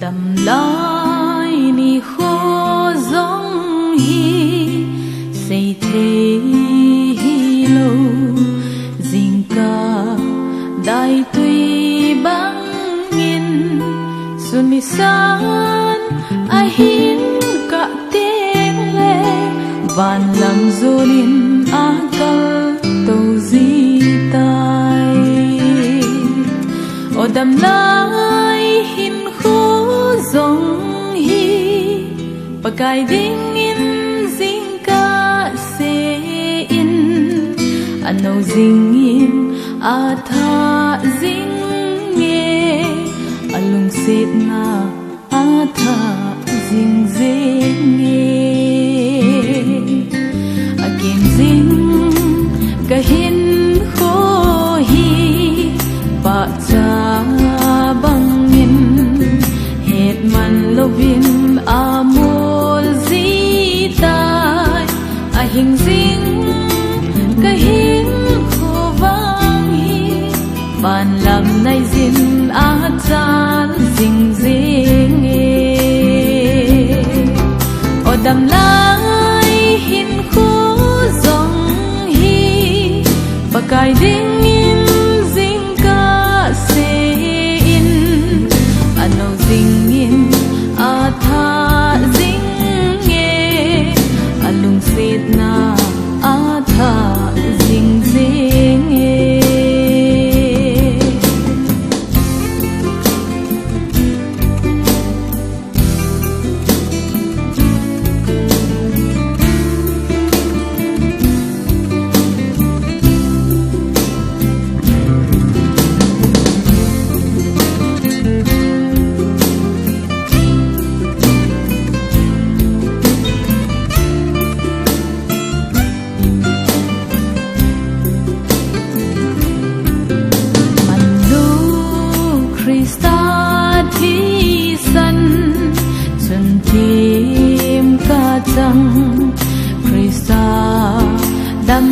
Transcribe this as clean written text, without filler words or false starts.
tầm lai ni khô giống hi say thế hi lâu dinh ca đại tuy băng nghìn xuân mi san ai hin cả tiếng lệ vàn làm zonin akal tàu di tai o đam lai hin khô giống hi pakai ding in zing ca se in ano zing in a tha zing nghe alung set na a tha zing zing nghe again zing ka hin kho hi pa cha bangin het man lovin amol zi tai a hing zing ka hin kho vang hi ban lam nai zin a chan zing zing o dam lai hin kho zong hi pakai ding in zing ka se in ano zing in a tha zing nghe alung set na a tha zing zing Krista dam